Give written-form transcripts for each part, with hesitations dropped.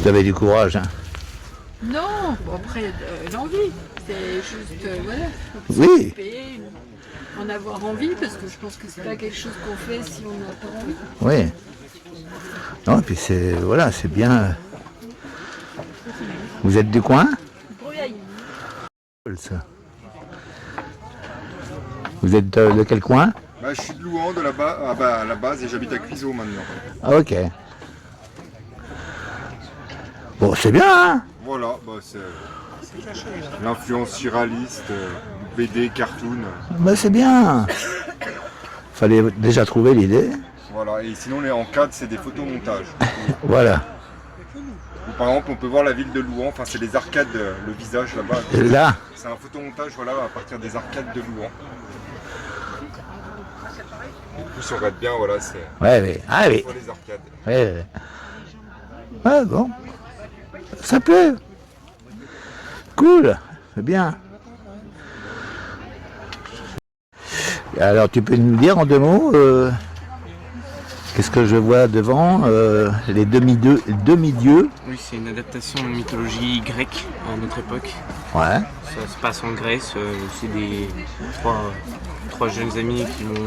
avez du courage. Hein. Non, bon, après, l'envie, c'est juste, voilà, Oui. en avoir envie, parce que je pense que c'est pas quelque chose qu'on fait si on n'a pas envie. Oui. Non, et puis c'est, voilà, c'est bien. Vous êtes du coin? Ça. Vous êtes de quel coin? Bah, je suis de Louan, à la base, et j'habite à Cuiseaux maintenant. Ah, ok. Bon, c'est bien, hein? Voilà, bah, c'est l'influence surréaliste, BD, cartoon. Bah, c'est bien. Fallait déjà trouver l'idée. Voilà, et sinon, en cadre, c'est des photomontages. Voilà. Ou, par exemple, on peut voir la ville de Louan, enfin, c'est les arcades, le visage là-bas. Là. C'est un photomontage, voilà, à partir des arcades de Louan. Du coup, si on regarde bien, voilà, c'est Ouais, oui. Ah oui. les arcades. Ouais, ouais, bon. Ça plaît. Cool. C'est bien. Alors, tu peux nous dire en 2 mots qu'est-ce que je vois devant les demi-dieux. Oui, c'est une adaptation de mythologie grecque à notre époque. Ouais. Ça se passe en Grèce. C'est des trois jeunes amis qui vont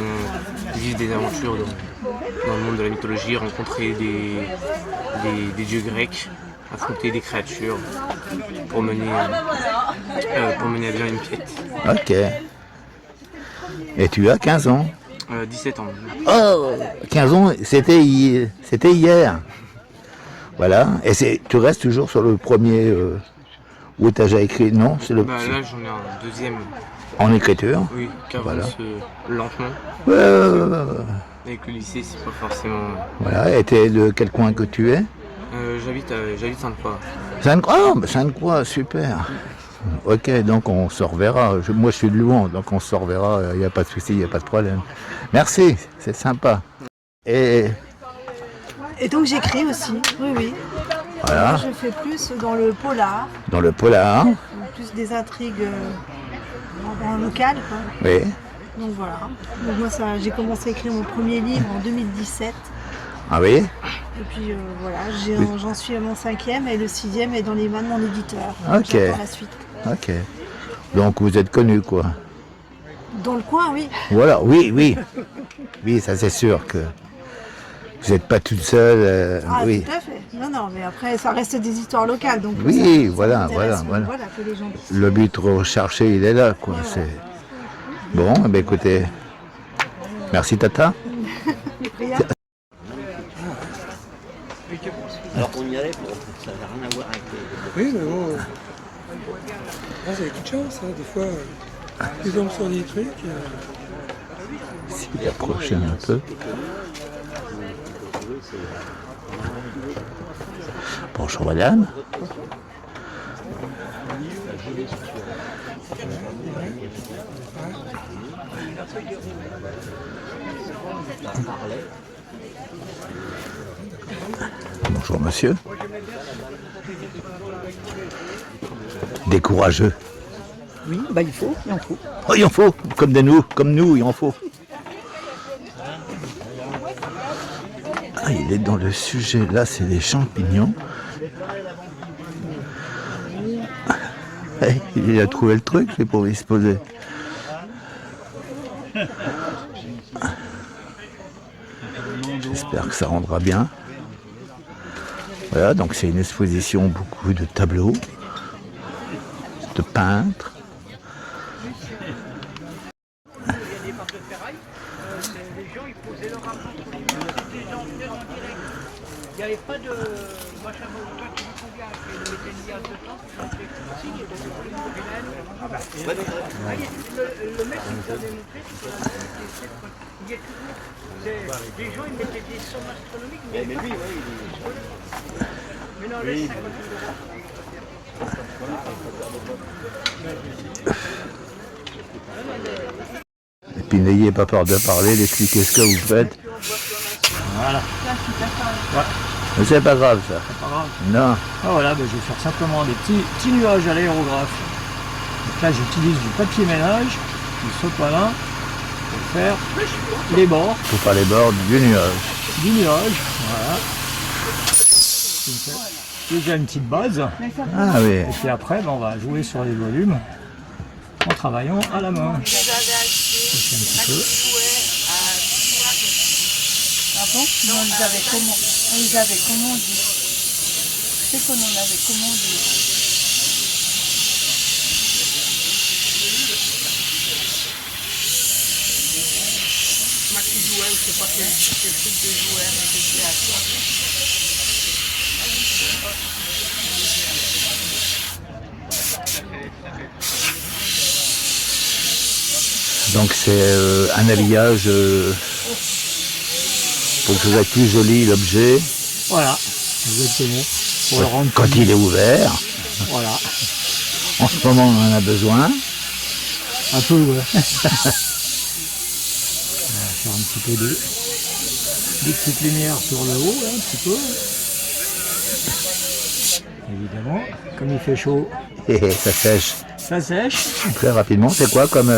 vivre des aventures dans le monde de la mythologie, rencontrer des dieux grecs, affronter des créatures pour mener à bien une quête. Ok. Et tu as 15 ans. 17 ans. Oh, 15 ans, c'était hier. Voilà. Et tu restes toujours sur le premier où tu as déjà écrit, non? C'est le Là, j'en ai un deuxième. En écriture. Oui, qui avance Voilà. lentement. Ouais. Avec le lycée, c'est pas forcément. Voilà. Et t'es de quel coin que tu es? J'habite Sainte-Croix. Sainte-Croix, Sainte-Croix, super. Ok, donc on se reverra. Moi je suis de Louan, donc on se reverra. Il n'y a pas de souci, il n'y a pas de problème. Merci, c'est sympa. Et donc j'écris aussi, oui. voilà. Moi, je fais plus dans le polar, Dans le polar. plus des intrigues en local, quoi. Oui. Donc voilà. Donc moi j'ai commencé à écrire mon premier livre en 2017. Ah oui. Et puis voilà, j'en suis à mon 5e et le 6e est dans les mains de mon éditeur. Donc, Ok. j'attends la suite. Ok. Donc vous êtes connu quoi. Dans le coin, oui. Voilà, oui. Oui, ça c'est sûr que vous n'êtes pas toute seule. Oui. Tout à fait. Non, mais après ça reste des histoires locales. Donc Oui, ça voilà. m'intéresse, que les gens... Le but recherché, il est là, quoi. Ouais, C'est... Bon, eh bien, écoutez. Merci Tata. Rien. Alors qu'on y allait, ça n'avait rien à voir avec les... Oui, mais bon, vous avez toute chance, hein. Des fois, ils tombent sur des trucs. S'il approchait un peu. Bonjour madame. Bonjour monsieur. Des courageux. Oui, bah il faut, il en faut. Oh, il en faut, comme nous, il en faut. Ah, il est dans le sujet, là c'est les champignons. Il a trouvé le truc, c'est pour y se poser. J'espère que ça rendra bien. Voilà, donc c'est une exposition, beaucoup de tableaux, de peintres. Il n'y avait pas de machin toi tu dis combien que le mettait il y a 2 ans, si il était sur le mec qui nous a démontré, il y a toujours des gens ils mettaient des sommes astronomiques, mais lui, mais non, laisse 50 €. Et puis n'ayez pas peur de parler, d'expliquer ce que vous faites. Voilà. Ouais. Mais c'est pas grave ça. C'est pas grave. Non. Ah, voilà, ben, je vais faire simplement des petits nuages à l'aérographe. Donc là, j'utilise du papier ménage, du sopalin, pour faire les bords. Pour faire les bords du nuage. Du nuage, voilà. déjà une petite base. Ah oui. Et puis après, on va jouer sur les volumes en travaillant à la main. Je fais un petit peu. Ah bon? Non, on les avait commandés. C'est qu'on en avait commandé. Maxi jouet, je sais pas quel type de jouet, mais c'était à toi. Donc c'est un habillage pour que ce soit plus joli l'objet. Voilà, exactement. Pour le rendre Quand il est ouvert. Voilà, En ce moment on en a besoin. un peu, ouais. On va faire un petit peu des petites lumières sur le haut, là, un petit peu. Évidemment, comme il fait chaud, Et ça sèche ça sèche. très rapidement. C'est quoi comme...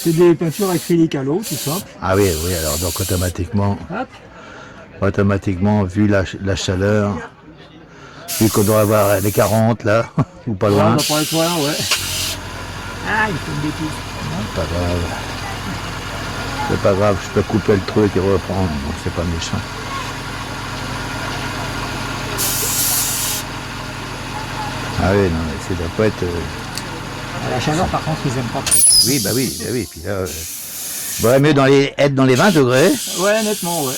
C'est des peintures acryliques à l'eau, tout simple. Ah oui, oui, alors donc Hop. automatiquement, vu la chaleur, vu qu'on doit avoir les 40 là, ou pas Voilà, loin, ça pourrait être loin, ouais. Ah, il fait une bêtise. pas grave. C'est pas grave, je peux couper le truc et reprendre, donc c'est pas méchant. Ah oui, non, mais ça doit pas être... La chaleur, par contre, ils aiment pas trop. Oui, bah oui, puis là... Vaudrait mieux être dans les 20 degrés. Ouais, nettement, ouais.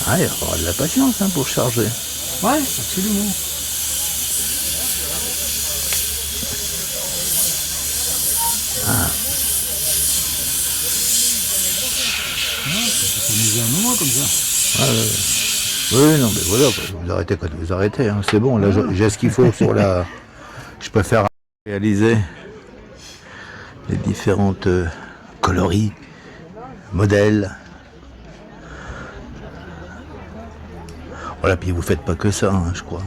Ah, il va falloir de la patience hein, pour charger. Ouais, absolument. Ça s'amuser un moment comme ça. Oui, non, mais voilà, vous arrêtez quand vous arrêtez, hein, c'est bon, là j'ai ce qu'il faut sur la... Je préfère réaliser les différentes coloris, modèles. Voilà, puis vous faites pas que ça, hein, je crois.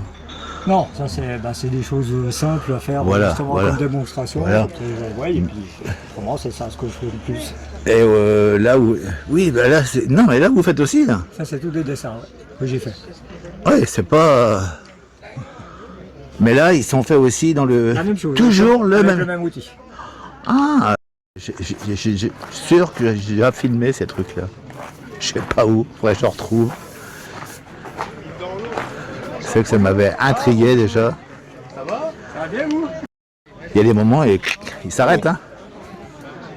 Non, ça c'est des choses simples à faire Voilà, justement voilà. comme démonstration. Voilà. Ouais, et puis vraiment c'est ça ce que je fais le plus. Et là où... Oui, bah là, c'est... Non, mais là vous faites aussi, là. Ça c'est tous des dessins ouais, que j'ai fait. Ouais, c'est pas... Mais là, ils sont faits aussi dans le... La même chose. Toujours avec le le même... même outil. Ah, je suis sûr que j'ai déjà filmé ces trucs-là. Je sais pas où, faudrait que je retrouve. Je sais que ça m'avait intrigué déjà. Ça va? Ça va bien vous? Il y a des moments et il s'arrête, hein.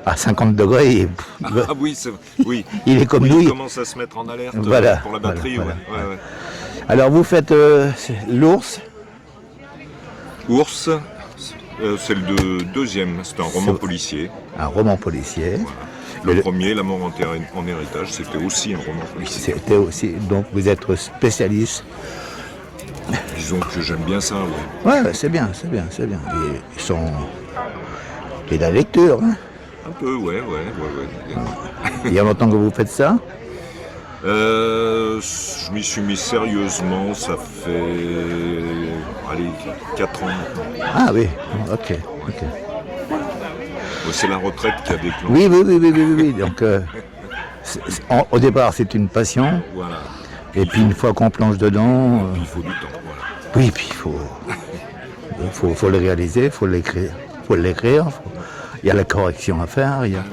À 50 degrés, Ah oui, oui. il est comme Oui, nous. il commence à se mettre en alerte Voilà, pour la batterie. voilà, ouais. Alors vous faites l'ours. Ours, c'est le deuxième, c'est un roman policier. Un roman policier. Le premier, La mort en héritage, c'était aussi un roman policier. C'était aussi. Donc vous êtes spécialiste. Disons que j'aime bien ça, ouais. Ouais, c'est bien. Et ils sont. Et la lecture. Hein. Un peu, ouais. Il y a longtemps que vous faites ça. Je m'y suis mis sérieusement, ça fait 4 ans maintenant. Ah oui, ok. C'est la retraite qui a déclenché. Oui. Donc, au départ, c'est une passion. Voilà. Et puis, une fois qu'on plonge dedans... Il faut du temps, voilà. Oui, puis il faut le réaliser, il faut l'écrire. Il y a la correction à faire. Il y a...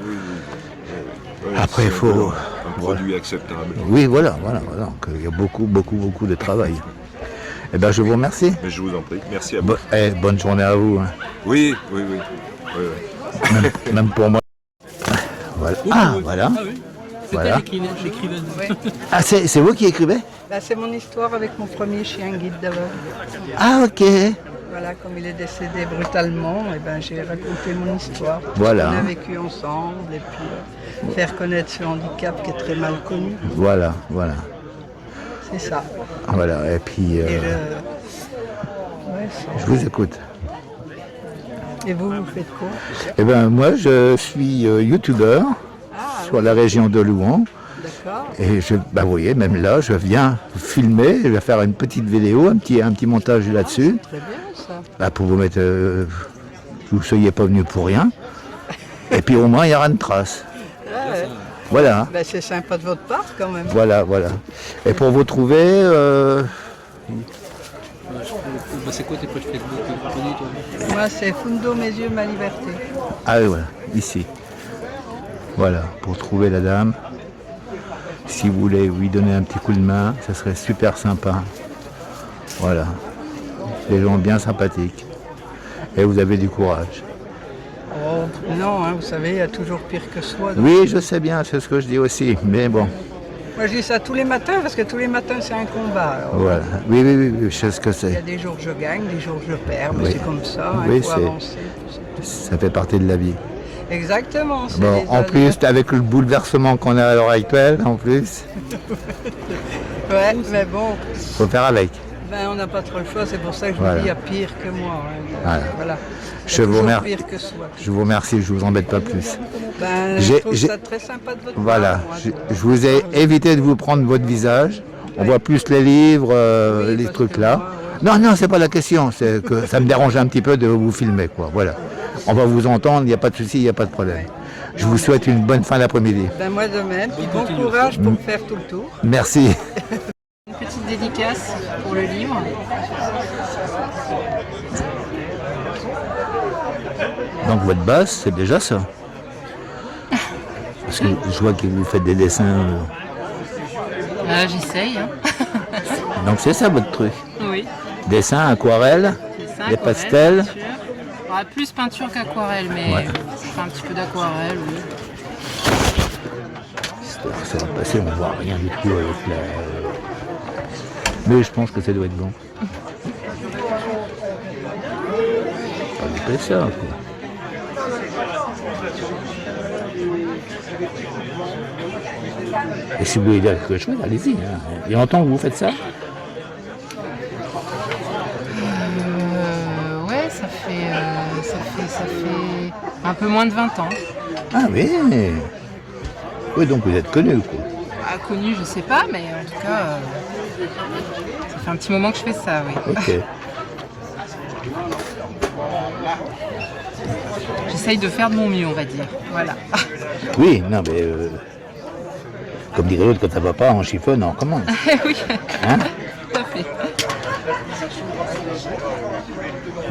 Après, il faut... Un produit acceptable. Oui, voilà. Donc, il y a beaucoup de travail. Eh bien, je vous remercie. Mais je vous en prie. Merci à vous. Bonne journée à vous. Hein. Oui. Même pour moi. Voilà. Ah, voilà. Voilà. L'écrivaine. Ah, c'est vous qui écrivez? Là, c'est mon histoire avec mon premier chien guide d'aveugle. Ah, ok. Voilà, comme il est décédé brutalement, et ben, j'ai raconté mon histoire. Voilà. On a vécu ensemble et puis faire connaître ce handicap qui est très mal connu. Voilà. C'est ça. Voilà, et puis... Ouais, je vous écoute. et vous faites quoi? Eh bien, moi, je suis youtubeur sur la région de Louhans. D'accord. Et vous voyez, même là, je viens filmer, je vais faire une petite vidéo, un petit montage là-dessus. Très bien ça. Là, pour vous mettre que vous ne soyez pas venu pour rien. Et puis au moins, il n'y aura une trace. Ah ouais. Voilà. Ben, c'est sympa de votre part quand même. Voilà, voilà. Et pour vous trouver, C'est quoi tes pages Facebook que tu connais, toi? Moi, c'est Fundo, mes yeux, ma liberté. ah oui, voilà, ici. Voilà, pour trouver la dame. Si vous voulez lui donner un petit coup de main, ça serait super sympa. Voilà. Des gens bien sympathiques. Et vous avez du courage. Oh, non, hein, vous savez, il y a toujours pire que soi. donc. Oui, je sais bien, c'est ce que je dis aussi. Mais bon, Moi, je dis ça tous les matins parce que tous les matins, c'est un combat. Alors, voilà. Oui, oui, oui, je sais ce que il y a c'est. des jours je gagne, des jours je perds, mais Oui. c'est comme ça, hein, Oui, il faut c'est- avancer. Ça fait partie de la vie. Exactement. c'est Bon, les en aléas. plus, avec le bouleversement qu'on a à l'heure actuelle, en plus, Ouais, mais bon, faut faire avec. ben, on n'a pas trop le choix, c'est pour ça que je Voilà. vous dis, il y a pire que moi. Hein. Voilà. Il y Je a vous toujours remercie. pire que soi. Je vous remercie, je vous embête pas plus. Ben, J'ai- je trouve j'ai- ça très sympa de votre Voilà, part. moi, je vous ai évité de vous prendre votre visage. On voit plus les livres, Oui, les parce trucs que là. moi, Non, non, c'est pas la question, c'est que ça me dérange un petit peu de vous filmer, quoi. Voilà. On va vous entendre, il n'y a pas de souci, il n'y a pas de problème. Je vous souhaite une bonne fin d'après-midi. Ben, moi de même, puis bon courage pour faire tout le tour. Merci. Une petite dédicace pour le livre. Donc votre base, c'est déjà ça. Parce que je vois que vous faites des dessins. J'essaye. Hein. Donc c'est ça votre truc. Oui. Dessin, aquarelle, Dessin, des aquarelle, pastels. peinture. Ouais, plus peinture qu'aquarelle, mais Ouais. je fais un petit peu d'aquarelle, oui. Ça va passer, on voit rien du tout avec la... Mais je pense que ça doit être bon. On fait ça, quoi. Et si vous voulez dire quelque chose, allez-y. Hein. Il y a longtemps que vous faites ça? Ouais, ça fait un peu moins de 20 ans. Ah oui. Oui, donc vous êtes connu, quoi. Ah, connu, je sais pas, mais en tout cas, ça fait un petit moment que je fais ça, oui. Ok. J'essaye de faire de mon mieux, on va dire. Voilà. Oui, non, mais... comme dirait l'autre, quand ça va pas, on chiffonne, on recommence. Oui, Hein? tout à fait.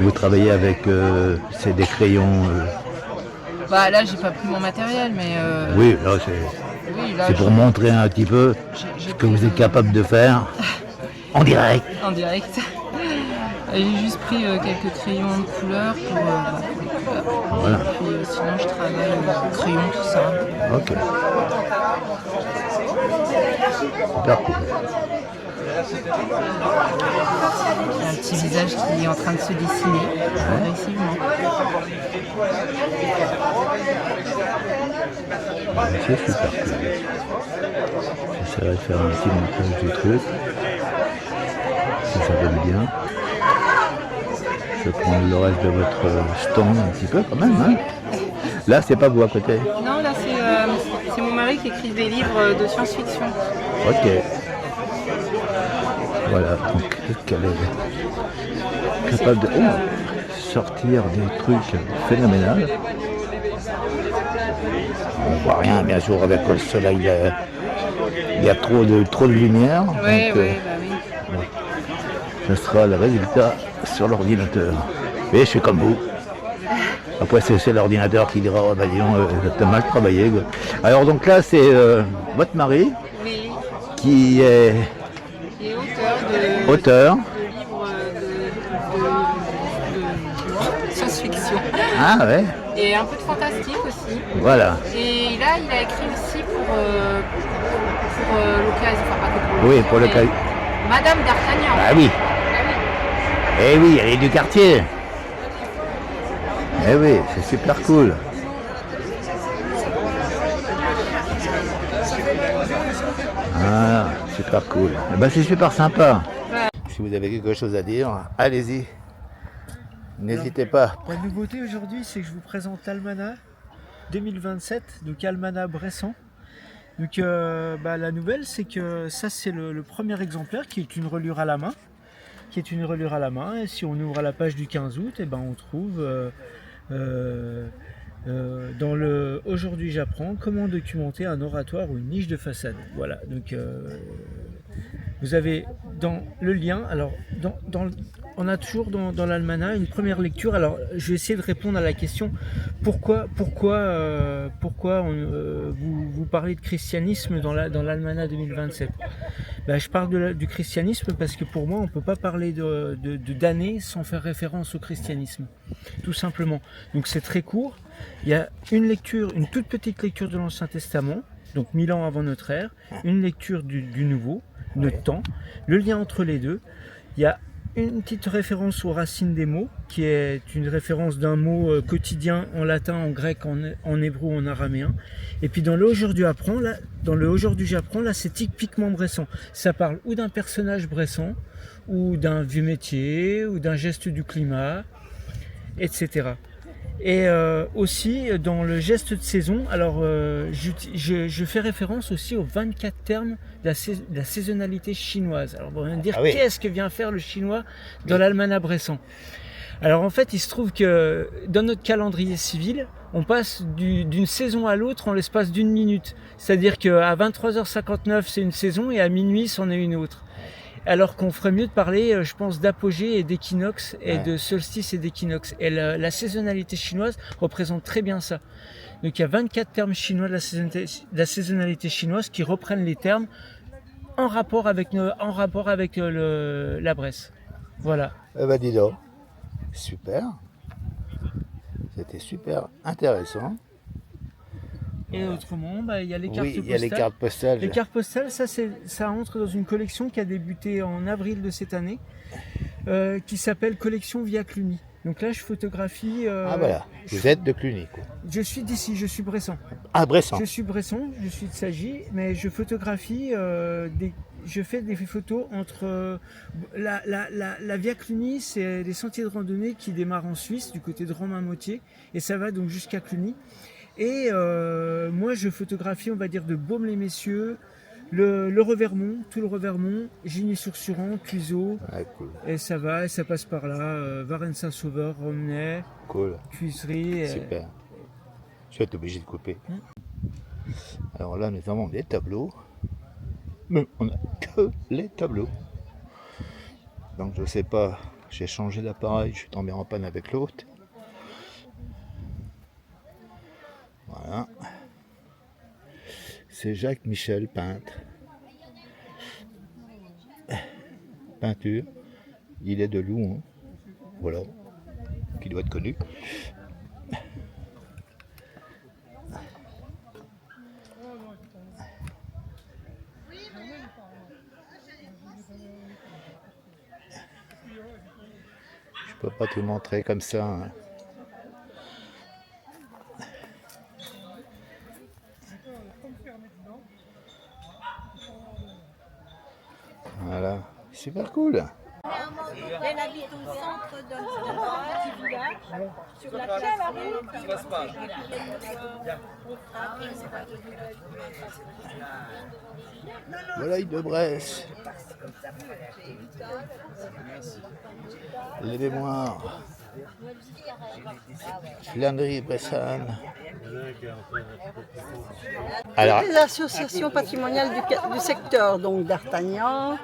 Vous travaillez avec c'est des crayons. Bah là, j'ai pas pris mon matériel, mais Oui, là c'est oui, là, pour montrer un petit peu j'ai ce que vous êtes capable de faire en direct. en direct. J'ai juste pris quelques crayons de couleur pour les couleurs. Voilà. Et puis sinon, je travaille au crayon, tout ça. Ok. Super cool. Un petit visage qui est en train de se dessiner progressivement. C'est super cool. J'essaierai de faire un petit montage du truc. Si ça donne bien. Je vais prendre le reste de votre stand un petit peu quand même. Hein. Là, c'est pas vous à côté. Non, là, c'est mon mari qui écrit des livres de science-fiction. Ok. Voilà, donc qu'elle est capable de sortir des trucs phénoménaux. On voit rien, bien sûr, avec le soleil, il y a trop de lumière. Oui, donc, oui, bah oui. ce sera le résultat sur l'ordinateur. Mais je suis comme vous. Après, c'est l'ordinateur qui dira, oh, bah, dis donc, t'as mal travaillé. Quoi. Alors, donc là, c'est votre mari Oui, qui est qui est auteur. de livres de science-fiction. Ah ouais, Et un peu de fantastique aussi. voilà. Et là, il a écrit aussi pour l'occasion, enfin pas que pour Oui, l'occasion, pour le mais cas. Madame d'Artagnan. Ah oui. Ah oui. Eh oui, elle est du quartier. Eh oui, c'est super cool. Ah, super cool. Eh ben, c'est super sympa. Ouais. Si vous avez quelque chose à dire, allez-y. N'hésitez pas. La nouveauté aujourd'hui, c'est que je vous présente l'Almanach 2027, donc Almanach Bressan. Donc la nouvelle, c'est que ça, c'est le premier exemplaire qui est une relure à la main. Et si on ouvre à la page du 15 août, et ben, on trouve dans le Aujourd'hui j'apprends comment documenter un oratoire ou une niche de façade. Voilà, donc vous avez dans le lien, alors on a toujours dans l'almanach une première lecture. Alors je vais essayer de répondre à la question pourquoi vous parlez de christianisme dans l'almanach 2027. Ben, je parle du christianisme parce que pour moi on ne peut pas parler d'années sans faire référence au christianisme, tout simplement. Donc c'est très court. Il y a une toute petite lecture de l'Ancien Testament, donc 1000 ans avant notre ère, une lecture du Nouveau, notre temps, le lien entre les deux. Il y a une petite référence aux racines des mots, qui est une référence d'un mot quotidien en latin, en grec, en hébreu, en araméen. Et puis dans le Aujourd'hui j'apprends, là c'est typiquement bressan. Ça parle ou d'un personnage bressan, ou d'un vieux métier, ou d'un geste du climat, etc. Et aussi dans le geste de saison, alors je fais référence aussi aux 24 termes de la saisonnalité chinoise. Alors on va me dire qu'est-ce que vient faire le chinois dans l'almanach bressan. Alors en fait il se trouve que dans notre calendrier civil, on passe d'une saison à l'autre en l'espace d'une minute. C'est-à-dire qu'à 23h59 c'est une saison et à minuit c'en est une autre. Alors qu'on ferait mieux de parler, je pense, d'apogée et d'équinoxe, et de solstice et d'équinoxe. Et la saisonnalité chinoise représente très bien ça. Donc il y a 24 termes chinois de la saisonnalité chinoise qui reprennent les termes en rapport avec la Bresse. Voilà. Eh ben dis donc, super. C'était super intéressant. Et autrement, il y a les cartes postales. Il y a les cartes postales. Les cartes postales, ça entre dans une collection qui a débuté en avril de cette année, qui s'appelle Collection Via Cluny. Donc là, je photographie... voilà, vous êtes de Cluny, quoi. Je suis d'ici, je suis bressan. Ah, bressan. Je suis bressan, je suis de Sagy, mais je photographie, je fais des photos entre... la Via Cluny, c'est des sentiers de randonnée qui démarrent en Suisse, du côté de Romans-Motier, et ça va donc jusqu'à Cluny. Et moi, je photographie, on va dire, de Baume-les-Messieurs, le Revermont, tout le Revermont, Gigny-sur-Suran, Cuiseaux, cool. Et ça va, et ça passe par là, Varennes-Saint-Sauveur, Romney, cool. Cuiseries. Super. Je vais être obligé de couper. Alors là, nous avons des tableaux, mais on n'a que les tableaux. Donc je sais pas, j'ai changé d'appareil, je suis tombé en panne avec l'autre. Voilà. C'est Jacques Michel, peintre. Peinture. Il est de Louhans. Voilà. Qui doit être connu. Je peux pas tout montrer comme ça, hein. Voilà, super cool. Elle habite au centre d'un petit village, sur la place. Voilà, de Bresse. Les mémoires. Flandrie Bressane. Alors, les associations patrimoniales du secteur, donc d'Artagnan,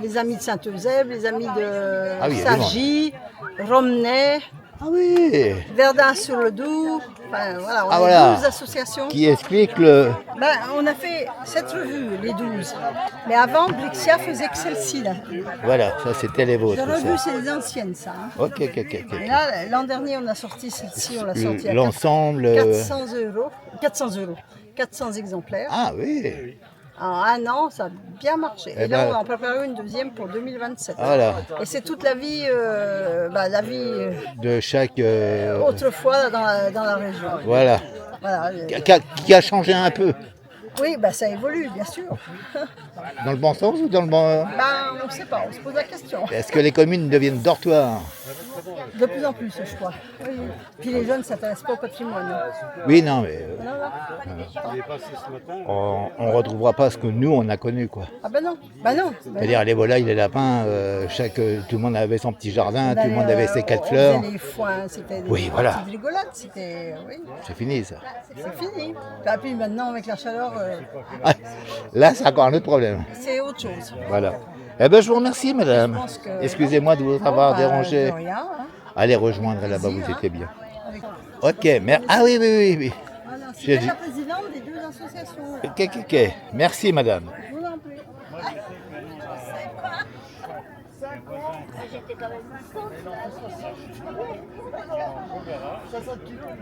les Amis de Saint-Eusèbe, les Amis de Sagy, Romney, Verdun-sur-le-Doubs. Enfin, voilà, on a 12 associations. Qui explique le... on a fait cette revue, les 12. Mais avant, Blixia faisait que celle-ci. Là. Voilà, ça c'était les vôtres. Les revues, c'est les anciennes, ça. Hein. Ok. Et là, l'an dernier, on a sorti celle-ci, on l'a sortie à l'ensemble, 400 euros. 400 exemplaires. Ah oui. En un an, ça a bien marché. Et là, on en prépare une deuxième pour 2027. Voilà. Et c'est toute la vie, de chaque... autrefois dans la région. Voilà. Qui a changé un peu. Oui, ça évolue, bien sûr. Dans le bon sens ou dans le bon... On ne sait pas, on se pose la question. Est-ce que les communes deviennent dortoirs? De plus en plus, je crois. Oui. Puis les jeunes ne s'intéressent pas au patrimoine. Oui, non, mais Voilà. on ne retrouvera pas ce que nous, on a connu, quoi. Ah ben non, ben non. C'est-à-dire les volailles, les lapins, tout le monde avait son petit jardin, tout le monde avait ses 4 fleurs. Les foins, c'était des Oui, voilà. petites rigolades, c'était... Oui. C'est fini, ça. C'est fini. Et puis maintenant, avec la chaleur, Ah, là, c'est encore un autre problème. c'est autre chose. Voilà. Eh bien, je vous remercie, madame. Je pense que- Excusez-moi de vous avoir dérangé. De rien, hein. Allez rejoindre là-bas, vous étiez bien. Avec- Ok, ah oui, oui, oui, oui. Voilà, J'ai c'est dit- la présidente des deux associations. Là. Ok. Merci, madame. Je vous en prie.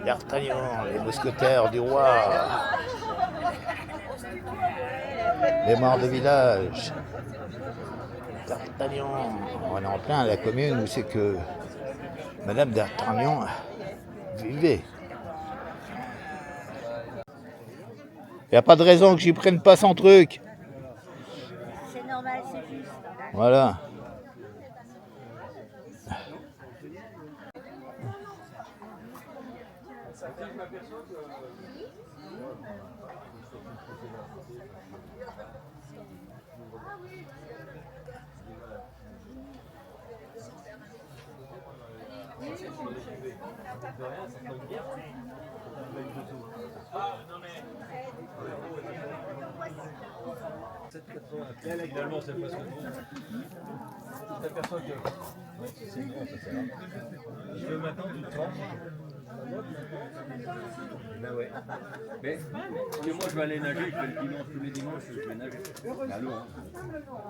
D'Artagnan, les mousquetaires du roi. Les morts de village. D'Artagnan. On est en plein à la commune où c'est que madame d'Artagnan vivait. Il n'y a pas de raison que j'y prenne pas son truc. C'est normal, c'est juste. Voilà. Finalement, c'est pas ce que tu t'aperçois que c'est bon, ça sert. Je veux maintenant du tranches. Ben ouais. Mais parce que moi je vais aller nager, je fais le dimanche, tous les dimanches, je vais nager. À l'eau, hein.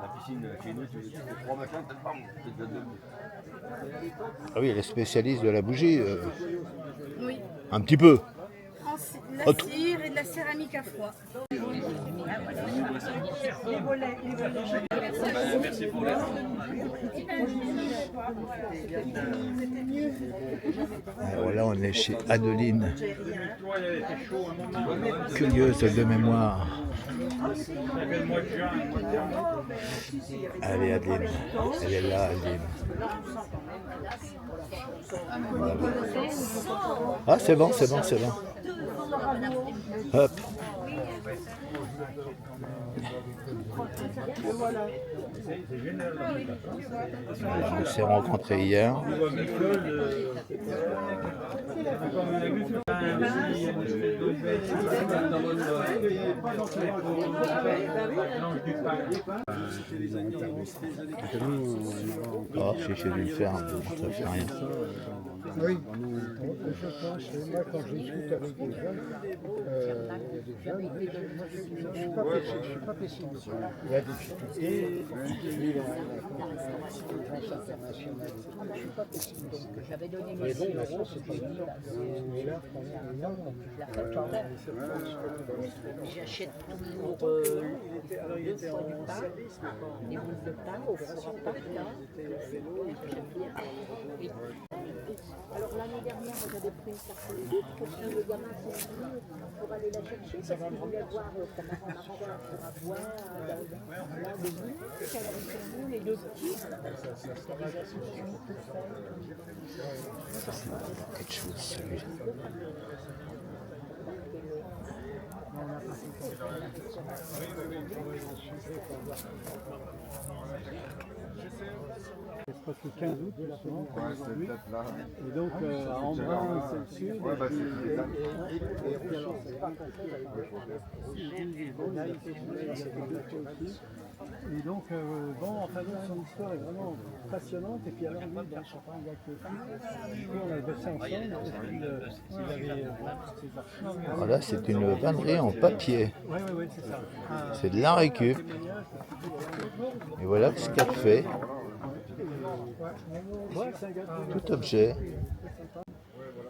La piscine chez nous, tu fais 3 machins, c'est déjà debout. Ah oui, elle est spécialiste de la bougie. Oui. Un petit peu. La cire et de la céramique à froid. Merci pour l'aide. Alors là, on est chez Adeline, curieuse de mémoire. Allez, Adeline, elle est là, Adeline. Voilà. Ah, c'est bon. Hop. On s'est rencontrés hier. Oh, j'ai dû le faire, ça fait rien. Oui, je pense, moi quand je discute avec des jeunes, je ne suis pas pessimiste. Il y a des difficultés, la France internationale, je ne suis pas pessimiste. Mais bon, la France, c'est pas évident. Et là, J'achète toujours 2 fois du pain, des boules de pain au four par là. J'aime bien. Alors l'année dernière, j'avais pris une tartelette pour que le gamin s'est pour aller la chercher parce qu'il voulait voir comment on marchait pour avoir là des boules, alors les 2 petits. Quelque chose, celui-là. c'est presque 15 août, là, et donc en bas, c'est le sud, et puis alors c'est pas compris, et donc bon, enfin son histoire est vraiment passionnante, et puis alors lui, ben, je sais pas, un gars qui est on a bossé ensemble, et puis il avait ses archives. Voilà, c'est une vannerie en papier. Oui, c'est ça. C'est de la récup. Et voilà ce qu'elle fait. Tout objet.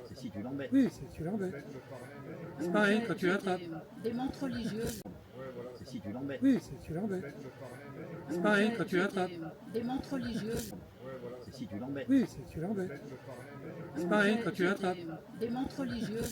C'est si tu l'embêtes. Oui, c'est si tu l'embêtes. C'est pareil, quand tu l'attrapes. Des montres religieuses. C'est si tu l'embêtes. Oui, c'est si tu l'embêtes. C'est pareil, quand tu l'attrapes. Des montres religieuses. C'est si tu l'embêtes. Oui, c'est si tu l'embêtes. C'est pareil, quand tu l'attrapes. Des montres religieuses.